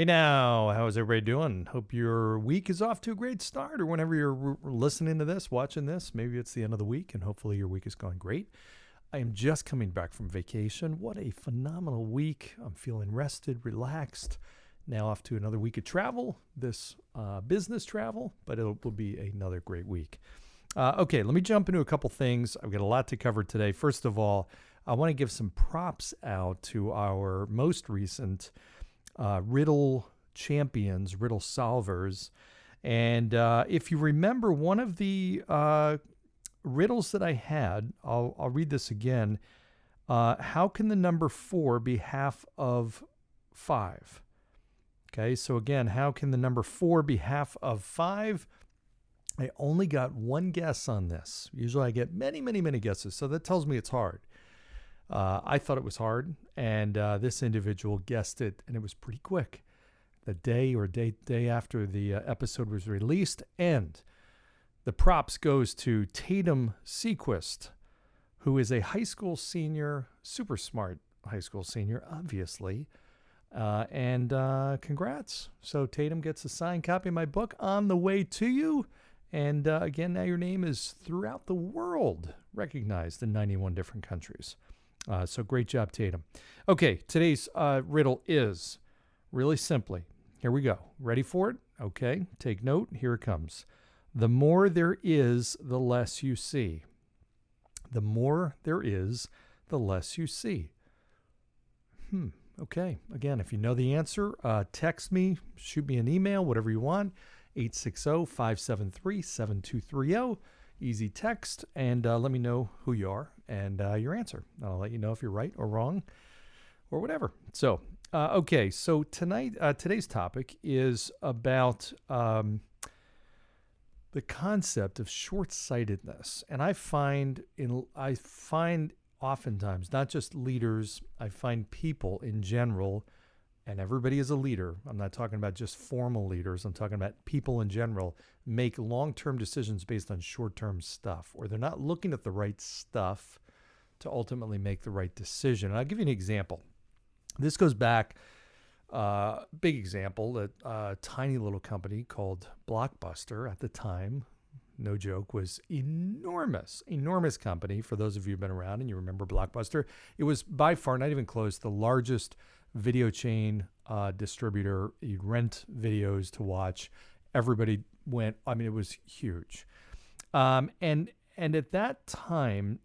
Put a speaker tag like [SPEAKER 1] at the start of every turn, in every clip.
[SPEAKER 1] Hey now, how's everybody doing? Hope your week is off to a great start, or whenever you're listening to this, watching this, maybe it's the end of the week, and hopefully your week is going great. I am just coming back from vacation. What a phenomenal week. I'm feeling rested, relaxed. Now off to another week of travel, this business travel, but it will be another great week. Okay, let me jump into a couple things. I've got a lot to cover today. First of all, I want to give some props out to our most recent riddle champions, riddle solvers. And if you remember, one of the riddles that I had, I'll read this again. How can the number 4 be half of 5? Okay, so again, how can the number 4 be half of 5? I only got one guess on this. Usually I get many, many, many guesses, so that tells me it's hard. I thought it was hard, and this individual guessed it, and it was pretty quick. The day after the episode was released, and the props goes to Tatum Sequist, who is a high school senior, super smart high school senior, obviously. And congrats. So Tatum gets a signed copy of my book on the way to you. And again, now your name is throughout the world, recognized in 91 different countries. So great job, Tatum. Okay, today's riddle is really simply, here we go. Ready for it? Okay, take note. Here it comes. The more there is, the less you see. The more there is, the less you see. Okay, again, if you know the answer, text me, shoot me an email, whatever you want, 860-573-7230. Easy text, and let me know who you are and your answer. I'll let you know if you're right or wrong or whatever. So, okay, so today's topic is about the concept of short-sightedness. And I find oftentimes, not just leaders, I find people in general, and everybody is a leader. I'm not talking about just formal leaders. I'm talking about people in general make long-term decisions based on short-term stuff, or they're not looking at the right stuff to ultimately make the right decision. And I'll give you an example. This goes back, big example, a tiny little company called Blockbuster at the time, no joke, was enormous company. For those of you who've been around and you remember Blockbuster, it was by far, not even close, the largest video chain distributor. You'd rent videos to watch. Everybody went, I mean, it was huge. And at that time,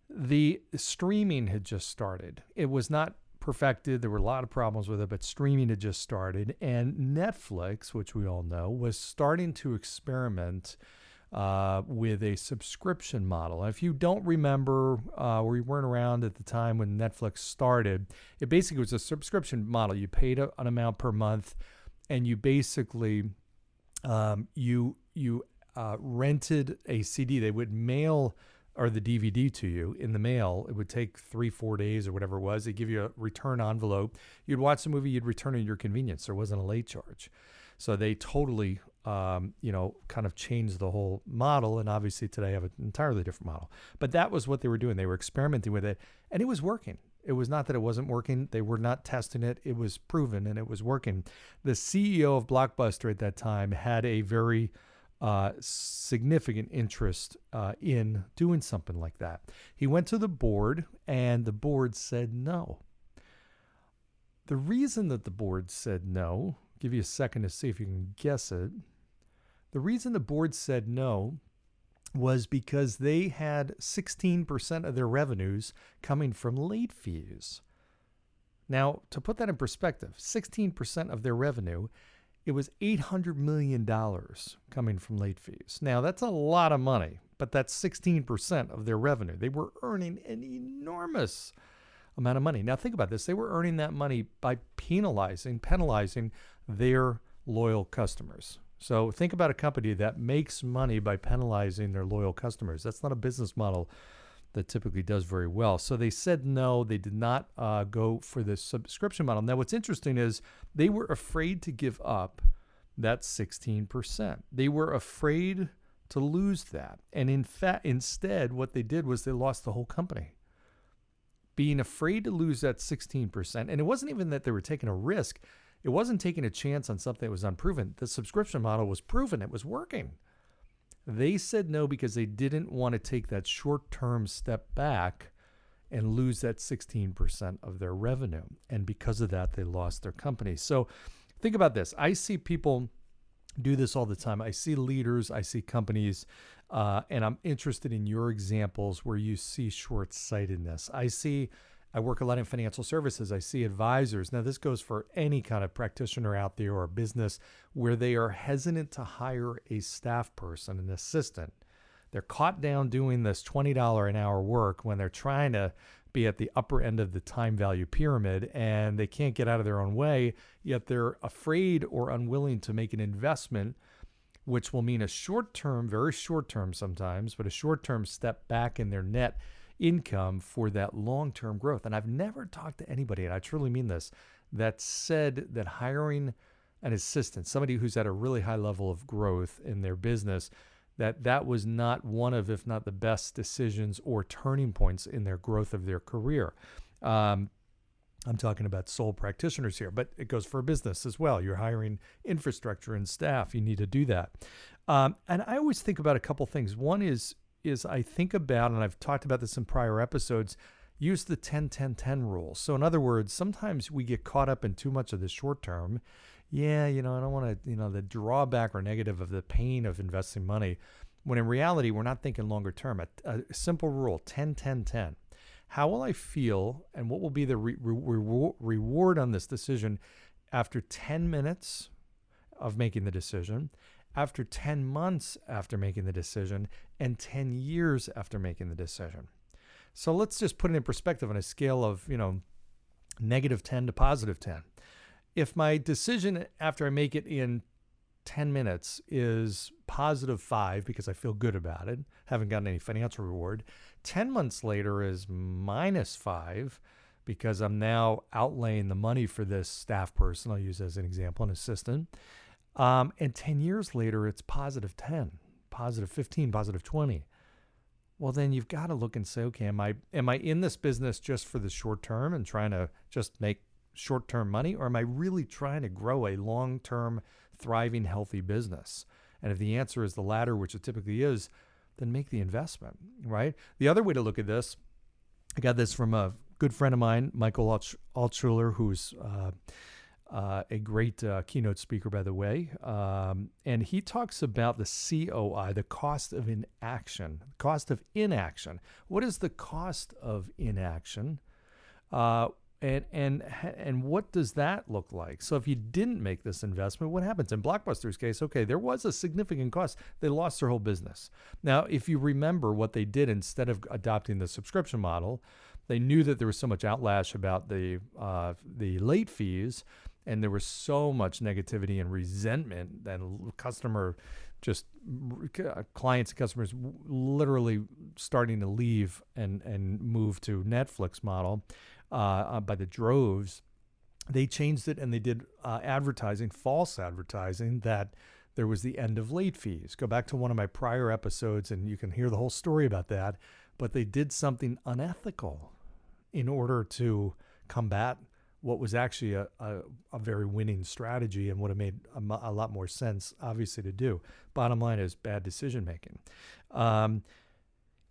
[SPEAKER 1] the streaming had just started. It was not perfected. There were a lot of problems with it, but streaming had just started. And Netflix, which we all know, was starting to experiment with a subscription model. And if you don't remember, or you weren't around at the time when Netflix started, it basically was a subscription model. You paid an amount per month, and you basically rented a CD. They would mail or the DVD to you in the mail. It would take 3-4 days or whatever it was. They'd give you a return envelope. You'd watch the movie, you'd return it at your convenience. There wasn't a late charge. So they totally, kind of changed the whole model. And obviously today have an entirely different model. But that was what they were doing. They were experimenting with it, and it was working. It was not that it wasn't working. They were not testing it. It was proven, and it was working. The CEO of Blockbuster at that time had a very significant interest in doing something like that. He went to the board, and the board said no. The reason that the board said no, I'll give you a second to see if you can guess it. The reason the board said no was because they had 16% of their revenues coming from late fees. Now, to put that in perspective, 16% of their revenue, it was $800 million coming from late fees. Now, that's a lot of money, but that's 16% of their revenue. They were earning an enormous amount of money. Now, think about this. They were earning that money by penalizing their loyal customers. So think about a company that makes money by penalizing their loyal customers. That's not a business model that typically does very well. So they said no, they did not go for this subscription model. Now, what's interesting is they were afraid to give up that 16%. They were afraid to lose that. And in fact, instead, what they did was they lost the whole company. being afraid to lose that 16%. And it wasn't even that they were taking a risk. It wasn't taking a chance on something that was unproven. The subscription model was proven. It was working. They said no because they didn't want to take that short-term step back and lose that 16% of their revenue. And because of that, they lost their company. So think about this. I see people do this all the time. I see leaders, I see companies, and I'm interested in your examples where you see short-sightedness. I work a lot in financial services. I see advisors. Now, this goes for any kind of practitioner out there or business where they are hesitant to hire a staff person, an assistant. They're caught down doing this $20 an hour work when they're trying to be at the upper end of the time value pyramid, and they can't get out of their own way, yet they're afraid or unwilling to make an investment, which will mean a short-term, very short-term sometimes, but a short-term step back in their net income for that long-term growth. And I've never talked to anybody, and I truly mean this, that said that hiring an assistant, somebody who's at a really high level of growth in their business, that was not one of, if not the best decisions or turning points in their growth of their career. I'm talking about sole practitioners here, but it goes for a business as well. You're hiring infrastructure and staff. You need to do that. And I always think about a couple things. One is I think about, and I've talked about this in prior episodes, use the 10-10-10 rule. So in other words, sometimes we get caught up in too much of the short term. Yeah, I don't want to, the drawback or negative of the pain of investing money, when in reality, we're not thinking longer term. A simple rule, 10-10-10. How will I feel and what will be the reward on this decision after 10 minutes of making the decision, after 10 months after making the decision, and 10 years after making the decision? So let's just put it in perspective on a scale of, negative 10 to positive 10. If my decision after I make it in 10 minutes is positive 5 because I feel good about it, haven't gotten any financial reward, 10 months later is minus 5 because I'm now outlaying the money for this staff person, I'll use as an example, an assistant, and 10 years later it's positive 10, positive 15, positive 20. Well, then you've got to look and say, okay, am I in this business just for the short term and trying to just make short-term money, or am I really trying to grow a long-term, thriving, healthy business? And if the answer is the latter, which it typically is, then make the investment, right? The other way to look at this, I got this from a good friend of mine, Michael Altschuler, who's a great keynote speaker, by the way. And he talks about the COI, the cost of inaction. Cost of inaction. What is the cost of inaction? And what does that look like? So if you didn't make this investment, what happens? In Blockbuster's case, okay, there was a significant cost. They lost their whole business. Now, if you remember what they did instead of adopting the subscription model, they knew that there was so much outlash about the late fees, and there was so much negativity and resentment and clients and customers literally starting to leave and move to Netflix model by the droves. They changed it and they did false advertising, that there was the end of late fees. Go back to one of my prior episodes and you can hear the whole story about that. But they did something unethical in order to combat what was actually a very winning strategy and would have made a lot more sense, obviously, to do. Bottom line is bad decision making.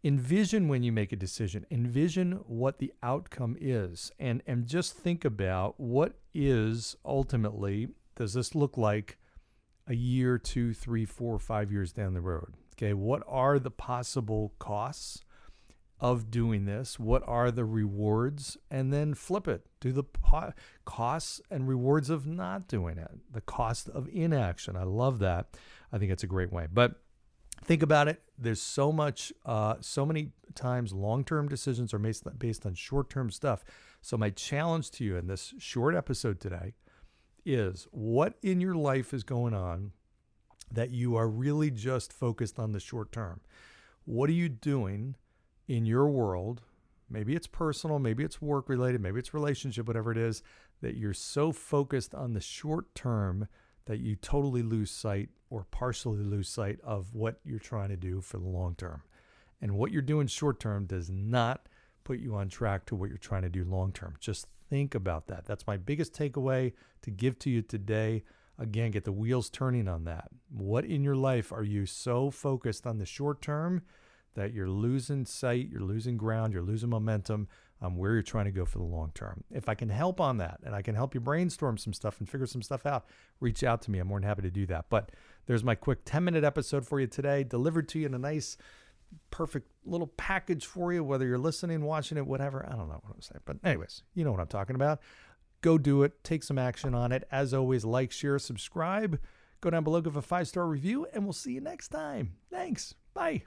[SPEAKER 1] Envision when you make a decision. Envision what the outcome is, and just think about what is ultimately, does this look like a year, 2, 3, 4, 5 years down the road? Okay, what are the possible costs of doing this? What are the rewards? And then flip it. Do the costs and rewards of not doing it. The cost of inaction. I love that. I think it's a great way. But think about it. There's so many times long-term decisions are based on short-term stuff. So my challenge to you in this short episode today is, what in your life is going on that you are really just focused on the short term? What are you doing in your world? Maybe it's personal, maybe it's work related, maybe it's relationship, whatever it is, that you're so focused on the short term that you totally lose sight or partially lose sight of what you're trying to do for the long term. And what you're doing short term does not put you on track to what you're trying to do long term. Just think about that. That's my biggest takeaway to give to you today. Again, get the wheels turning on that. What in your life are you so focused on the short term that you're losing sight, you're losing ground, you're losing momentum on where you're trying to go for the long term? If I can help on that and I can help you brainstorm some stuff and figure some stuff out, reach out to me. I'm more than happy to do that. But there's my quick 10-minute episode for you today, delivered to you in a nice, perfect little package for you, whether you're listening, watching it, whatever. I don't know what I'm saying. But anyways, you know what I'm talking about. Go do it. Take some action on it. As always, like, share, subscribe. Go down below, give a 5-star review, and we'll see you next time. Thanks. Bye.